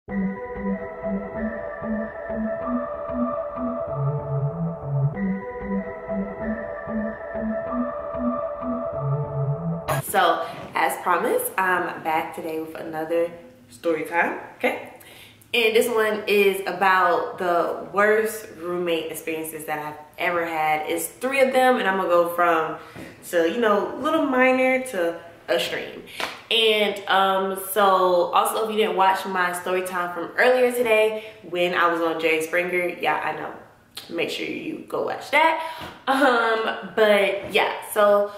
So, as promised, I'm back today with another story time, okay? And this one is about the worst roommate experiences that I've ever had. It's 3 of them, and I'm gonna go from, you know, little minor to extreme. And so also, if you didn't watch my story time from earlier today when I was on Jerry Springer, yeah, I know, make sure you go watch that. But yeah, so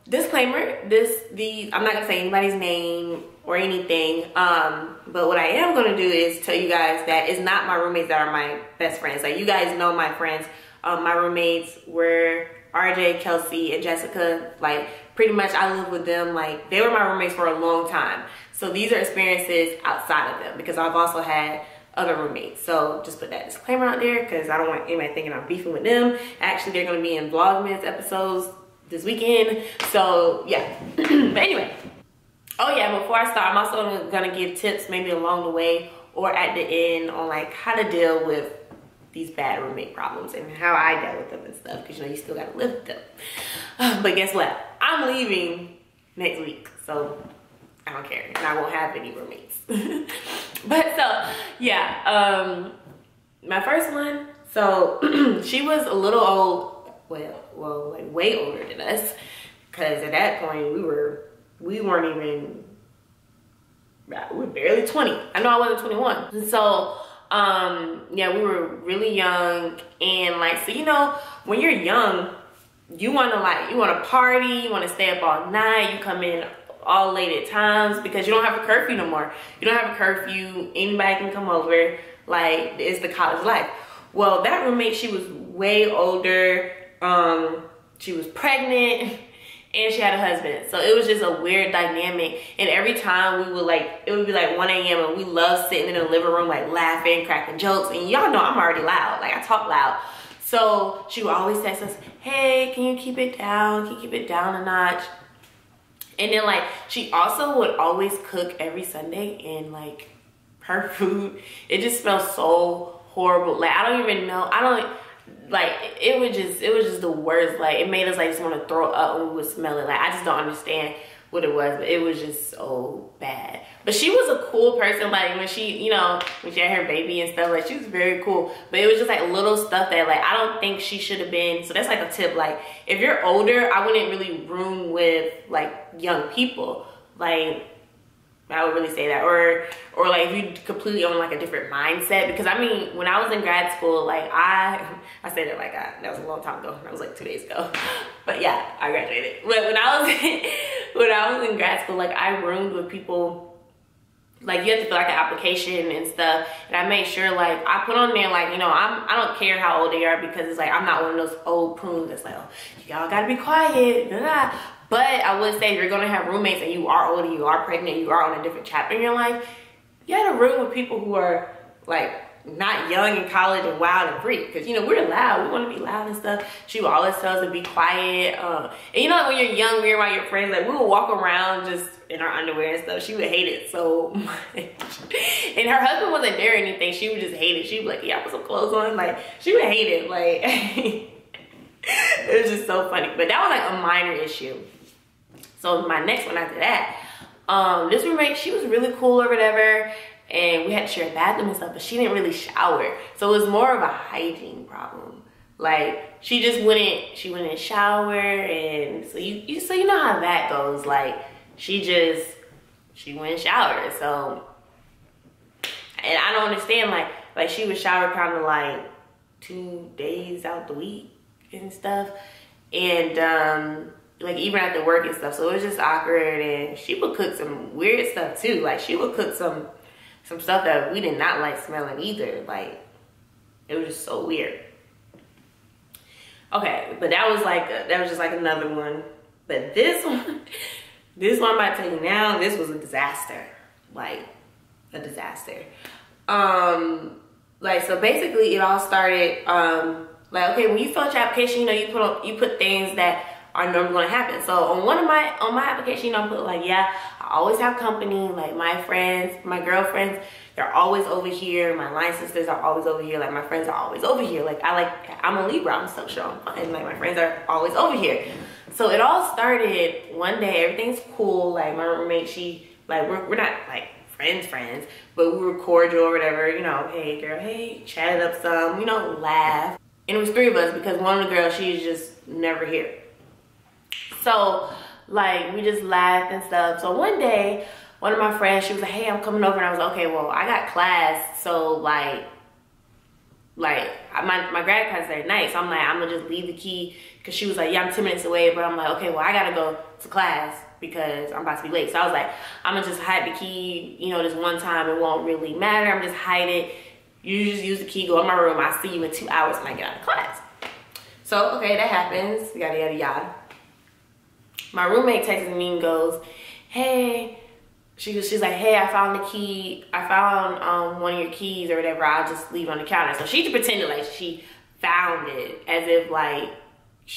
disclaimer, I'm not gonna say anybody's name or anything, but what I am gonna do is tell you guys that it's not my roommates that are my best friends. Like, you guys know my friends. My roommates were RJ, Kelsey, and Jessica. Like, pretty much I lived with them. Like, they were my roommates for a long time. So these are experiences outside of them, because I've also had other roommates. So just put that disclaimer out there, because I don't want anybody thinking I'm beefing with them. Actually, they're gonna be in VLOGMAS episodes this weekend. So yeah. But anyway, oh yeah, before I start, I'm also gonna give tips maybe along the way or at the end on like how to deal with these bad roommate problems and how I dealt with them and stuff, because you know you still gotta live with them. But guess what? I'm leaving next week, so I don't care, and I won't have any roommates. But so yeah, my first one, so she was a little old. Well, like way older than us, because at that point we weren't even, we were barely 20. I know I wasn't 21. And so yeah, we were really young, and like, so you know, when you're young, you want to party, you want to stay up all night, you come in all late at times because you don't have a curfew no more. You don't have a curfew, anybody can come over, like, it's the college life. Well, that roommate, she was way older. She was pregnant and she had a husband, so it was just a weird dynamic. And every time we would it would be like 1 a.m. and we love sitting in the living room, like laughing, cracking jokes, and y'all know I'm already loud, like I talk loud. So she would always text us, hey, can you keep it down? Can you keep it down a notch? And then like, she also would always cook every Sunday, and like her food, it just smells so horrible. Like, I don't even know, like, it was just the worst. Like, it made us like just want to throw up when we would smell it. Like, I just don't understand what it was, but it was just so bad. But she was a cool person. Like, when she, you know, when she had her baby and stuff, like, she was very cool. But it was just like little stuff that, like, I don't think she should have been. So that's like a tip. Like, if you're older, I wouldn't really room with like young people. Like, I would really say that, or like if you completely own like a different mindset. Because I mean, when I was in grad school, like I said it like that was a long time ago. That was like 2 days ago. But yeah, I graduated. But when I was in grad school, like I roomed with people. Like, you have to fill like an application and stuff, and I made sure, like, I put on there, like, you know, I don't care how old they are, because it's like I'm not one of those old prunes that's like, oh, y'all gotta be quiet, blah, blah. But I would say, if you're gonna have roommates and you are older, you are pregnant, you are on a different chapter in your life, you had to room with people who are like not young in college and wild and free. Because, you know, we're loud, we want to be loud and stuff. She would always tell us to be quiet. And you know, like, when you're young, we're around your friends, like, we would walk around just in our underwear and stuff. She would hate it so much. And her husband wasn't there or anything, she would just hate it. She would be like, yeah, I put some clothes on. Like, she would hate it. Like, it was just so funny. But that was like a minor issue. So my next one after that, this roommate, she was really cool or whatever, and we had to share a bathroom and stuff, but she didn't really shower. So it was more of a hygiene problem. Like, she just wouldn't shower, and so you know how that goes. Like, she wouldn't shower. So, and I don't understand, like she would shower kind of like 2 days out the week and stuff, and like even after work and stuff. So it was just awkward. And she would cook some weird stuff too. Like, she would cook some stuff that we did not like smelling either. Like, it was just so weird. Okay, but that was just like another one. But this one I'm about to tell you now, this was a disaster. Like, a disaster. Like, so basically it all started, like, okay, when you fill out your application, you know, you put things that are normally gonna happen. So on my application, you know, I put like, yeah, I always have company, like my friends, my girlfriends, they're always over here. My line sisters are always over here. Like my friends are always over here. Like I'm a Libra, I'm social, and like my friends are always over here. So it all started one day, everything's cool. Like my roommate, she, like we're not like friends, but we were cordial or whatever, you know, hey girl, hey, chatted up some, you know, laugh. And it was 3 of us because one of the girls, she's just never here. So like we just laughed and stuff. So one day, one of my friends, she was like, hey, I'm coming over. And I was like, okay, well, I got class. So like my grad class is at night. So I'm like, I'm gonna just leave the key. Cause she was like, yeah, I'm 10 minutes away. But I'm like, okay, well, I gotta go to class because I'm about to be late. So I was like, I'm gonna just hide the key, you know, this one time. It won't really matter. I'm just hide it. You just use the key, go in my room. I'll see you in 2 hours when I get out of class. So, okay, that happens. Yada, yada, yada. My roommate texts me and goes, hey, she's like, hey, I found the key. I found one of your keys or whatever. I'll just leave it on the counter. So she pretended like she found it as if like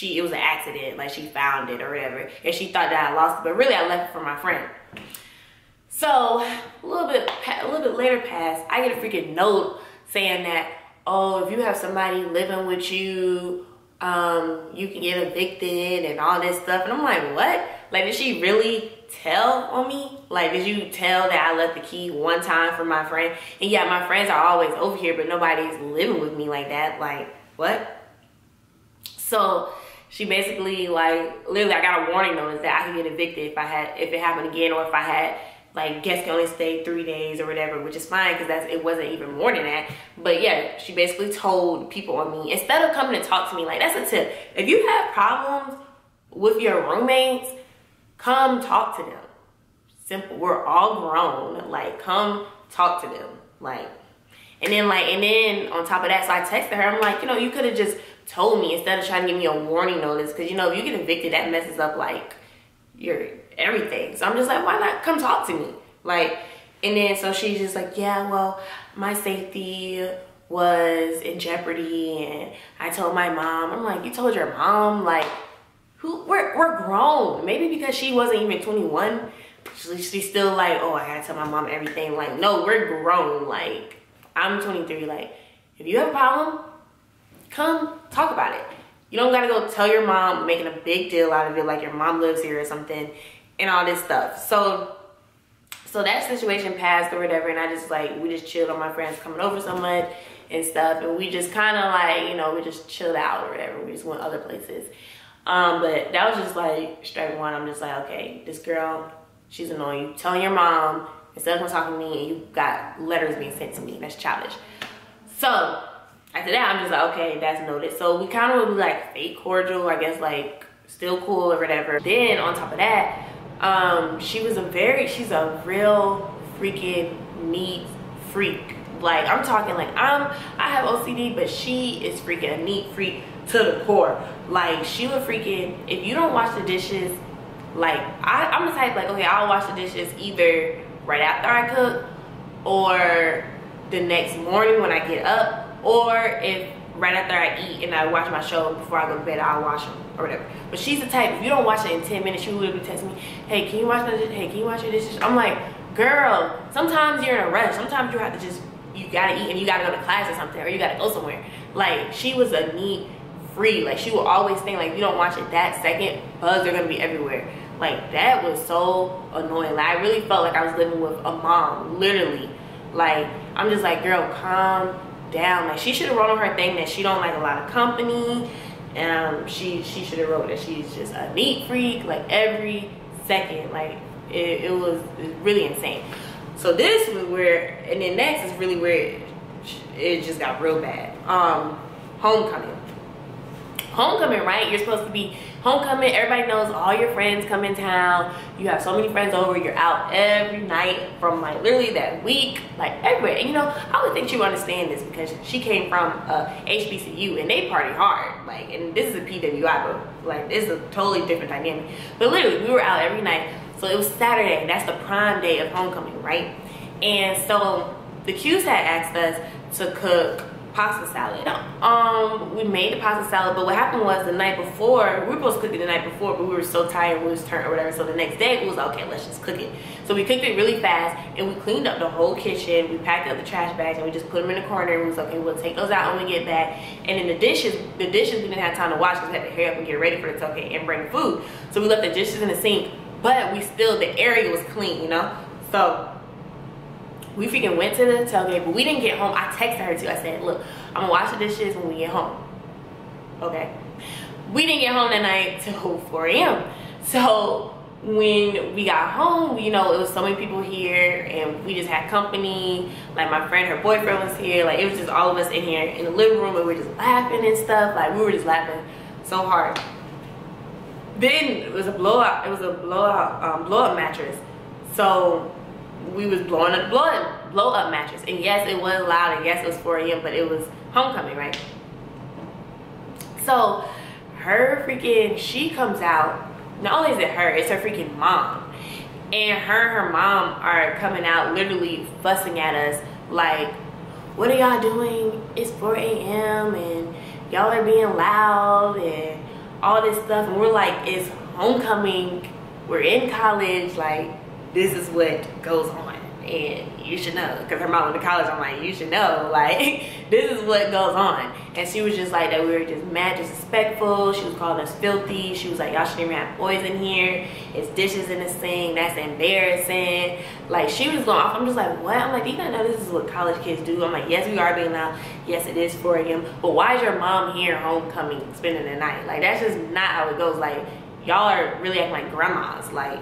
it was an accident, like she found it or whatever. And she thought that I lost it, but really I left it for my friend. So a little bit later passed, I get a freaking note saying that, oh, if you have somebody living with you, you can get evicted and all this stuff. And I'm like, what? Like, did she really tell on me? Like, did you tell that I left the key one time for my friend? And yeah, my friends are always over here, but nobody's living with me like that. Like, what? So she basically, like, literally I got a warning notice that I could get evicted if it happened again, or if I had, like, guests can only stay 3 days or whatever, which is fine because it wasn't even more than that. But yeah, she basically told people on me, instead of coming to talk to me, like, that's a tip. If you have problems with your roommates, come talk to them. Simple. We're all grown. Like, come talk to them. Like, and then on top of that, so I texted her. I'm like, you know, you could have just told me instead of trying to give me a warning notice, because, you know, if you get evicted, that messes up like your everything. So I'm just like, why not come talk to me? Like, and then so she's just like, yeah, well, my safety was in jeopardy and I told my mom. I'm like, you told your mom? Like, we're grown. Maybe because she wasn't even 21, she's still like, oh, I gotta tell my mom everything. Like, no, we're grown. Like, I'm 23. Like, if you have a problem, come talk about it. You don't gotta go tell your mom, making a big deal out of it, like your mom lives here or something, and all this stuff. So that situation passed or whatever, and I just like, we just chilled on my friends coming over so much and stuff, and we just kind of like, you know, we just chilled out or whatever. We just went other places. But that was just like strike one. I'm just like, okay, this girl, she's annoying. You telling your mom instead of talking to me, and you got letters being sent to me. That's childish. So after that, I'm just like, okay, that's noted. So we kind of would be like fake cordial, I guess, like still cool or whatever. Then on top of that, she's a real freaking neat freak. Like, I'm talking like I have OCD, but she is freaking a neat freak to the core. Like, she would freaking, if you don't wash the dishes, like I'm the type like, okay, I'll wash the dishes either right after I cook or the next morning when I get up, or if right after I eat and I watch my show before I go to bed, I'll wash them or whatever. But she's the type, if you don't wash it in 10 minutes, she will be texting me, hey, can you wash the dishes? Hey, can you wash your dishes? I'm like, girl, sometimes you're in a rush. Sometimes you have to just, you gotta eat and you gotta go to class or something, or you gotta go somewhere. Like, she was a neat freak. Like, she will always think like, if you don't watch it that second, bugs are gonna be everywhere. Like, that was so annoying. Like, I really felt like I was living with a mom, literally. Like, I'm just like, girl, calm down. Like, she should have wrote on her thing that she don't like a lot of company, and she should have wrote that she's just a neat freak, like every second. Like, it was really insane. So this was where, and then next is really where it just got real bad. Homecoming, right? You're supposed to be homecoming. Everybody knows all your friends come in town. You have so many friends over. You're out every night from like literally that week, like everywhere. And you know, I would think she would understand this because she came from HBCU and they party hard. Like, and this is a PWI, but like this is a totally different dynamic. But literally, we were out every night. So it was Saturday, and that's the prime day of homecoming, right? And so the Q's had asked us to cook pasta salad. We made the pasta salad, but what happened was the night before, we were supposed to cook it the night before, but we were so tired, we was turned or whatever, so the next day we was like, okay, let's just cook it. So we cooked it really fast, and we cleaned up the whole kitchen, we packed up the trash bags, and we just put them in the corner, and we was like, okay, we'll take those out when we get back. And then the dishes we didn't have time to wash because we had to hurry up and get ready for the tailgate and bring the food. So we left the dishes in the sink, but the area was clean, you know? So we freaking went to the tailgate, but we didn't get home. I texted her too. I said, look, I'm gonna wash the dishes when we get home. Okay. We didn't get home that night till 4 a.m. So when we got home, you know, it was so many people here and we just had company. Like my friend, her boyfriend was here. Like it was just all of us in here in the living room, and we were just laughing and stuff. Like we were just laughing so hard. Then it was a blowout. It was a blow-up mattress. So we was blowing up blow-up mattress. And yes, it was loud, and yes, it was 4 a.m., but it was homecoming, right? So she comes out. Not only is it her, it's her freaking mom. And her mom are coming out literally fussing at us like, what are y'all doing? It's 4 a.m. and y'all are being loud and all this stuff. And we're like, it's homecoming. We're in college. Like, this is what goes on. And you should know. Because her mom went to college. I'm like, you should know. Like, this is what goes on. And she was just like that we were just mad disrespectful. She was calling us filthy. She was like, y'all shouldn't even have boys in here. It's dishes in the sink. That's embarrassing. Like, she was going off. I'm just like, what? I'm like, do you not know this is what college kids do? I'm like, yes, we are being loud. Yes, it is 4 a.m. But why is your mom here homecoming spending the night? Like, that's just not how it goes. Like, y'all are really acting like grandmas. Like,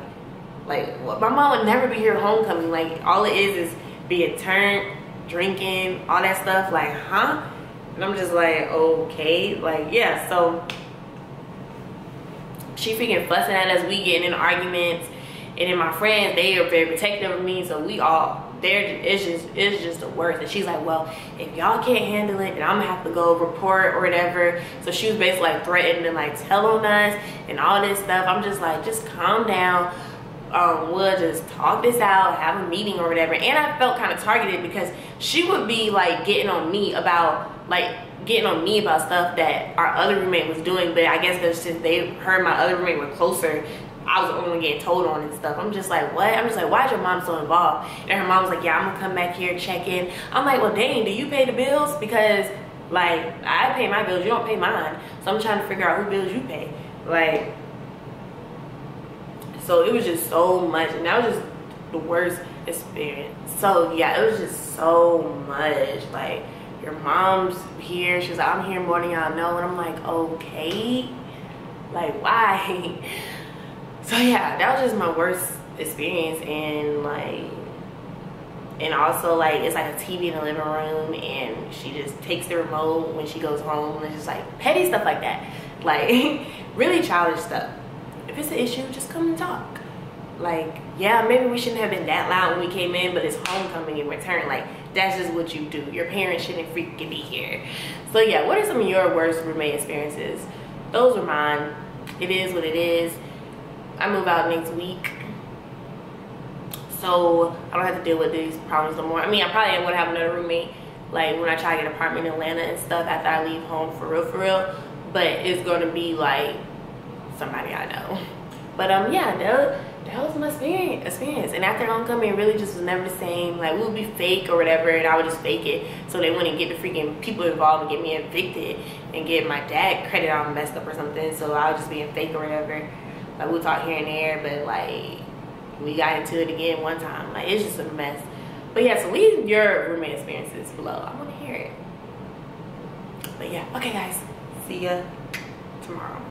well, my mom would never be here homecoming. Like, all it is being turned, drinking, all that stuff. Like, huh? And I'm just like, okay. Like, yeah. So she freaking fussing at us. We getting in arguments. And then my friends, they are very protective of me. So we all, it's just the worst. And she's like, well, if y'all can't handle it, then I'm gonna have to go report or whatever. So she was basically like threatening to like tell on us and all this stuff. I'm just like, just calm down. We'll just talk this out, have a meeting or whatever. And I felt kind of targeted because she would be like getting on me about stuff that our other roommate was doing. But I guess because since her and my other roommate were closer, I was only getting told on and stuff. I'm just like, what? I'm just like, why is your mom so involved? And her mom was like, yeah, I'm gonna come back here, check in. I'm like, well, dang, do you pay the bills? Because like, I pay my bills, you don't pay mine. So I'm trying to figure out who bills you pay. Like, so it was just so much, and that was just the worst experience. So yeah, it was just so much. Like, your mom's here, she's like, I'm here more than y'all know. And I'm like, okay, like, why? So yeah, that was just my worst experience. And like, and also like, it's like a TV in the living room, and she just takes the remote when she goes home, and just like petty stuff like that. Like, really childish stuff. If it's an issue, just come and talk. Like, yeah, maybe we shouldn't have been that loud when we came in, but it's homecoming in return. Like, that's just what you do. Your parents shouldn't freaking be here. So yeah, what are some of your worst roommate experiences? Those were mine. It is what it is. I move out next week, so I don't have to deal with these problems no more. I mean, I probably am gonna have another roommate, like when I try to get an apartment in Atlanta and stuff after I leave home, for real. But it's gonna be like somebody I know. But yeah, that was my experience. And after homecoming, it really just was never the same. Like, we would be fake or whatever, and I would just fake it so they wouldn't get the freaking people involved and get me evicted and get my dad credit all messed up or something. So I was just being fake or whatever. Like, we'll talk here and there, but like, we got into it again one time. Like, it's just a mess. But yeah, so leave your roommate experiences below. I want to hear it. But yeah, okay guys, see ya tomorrow.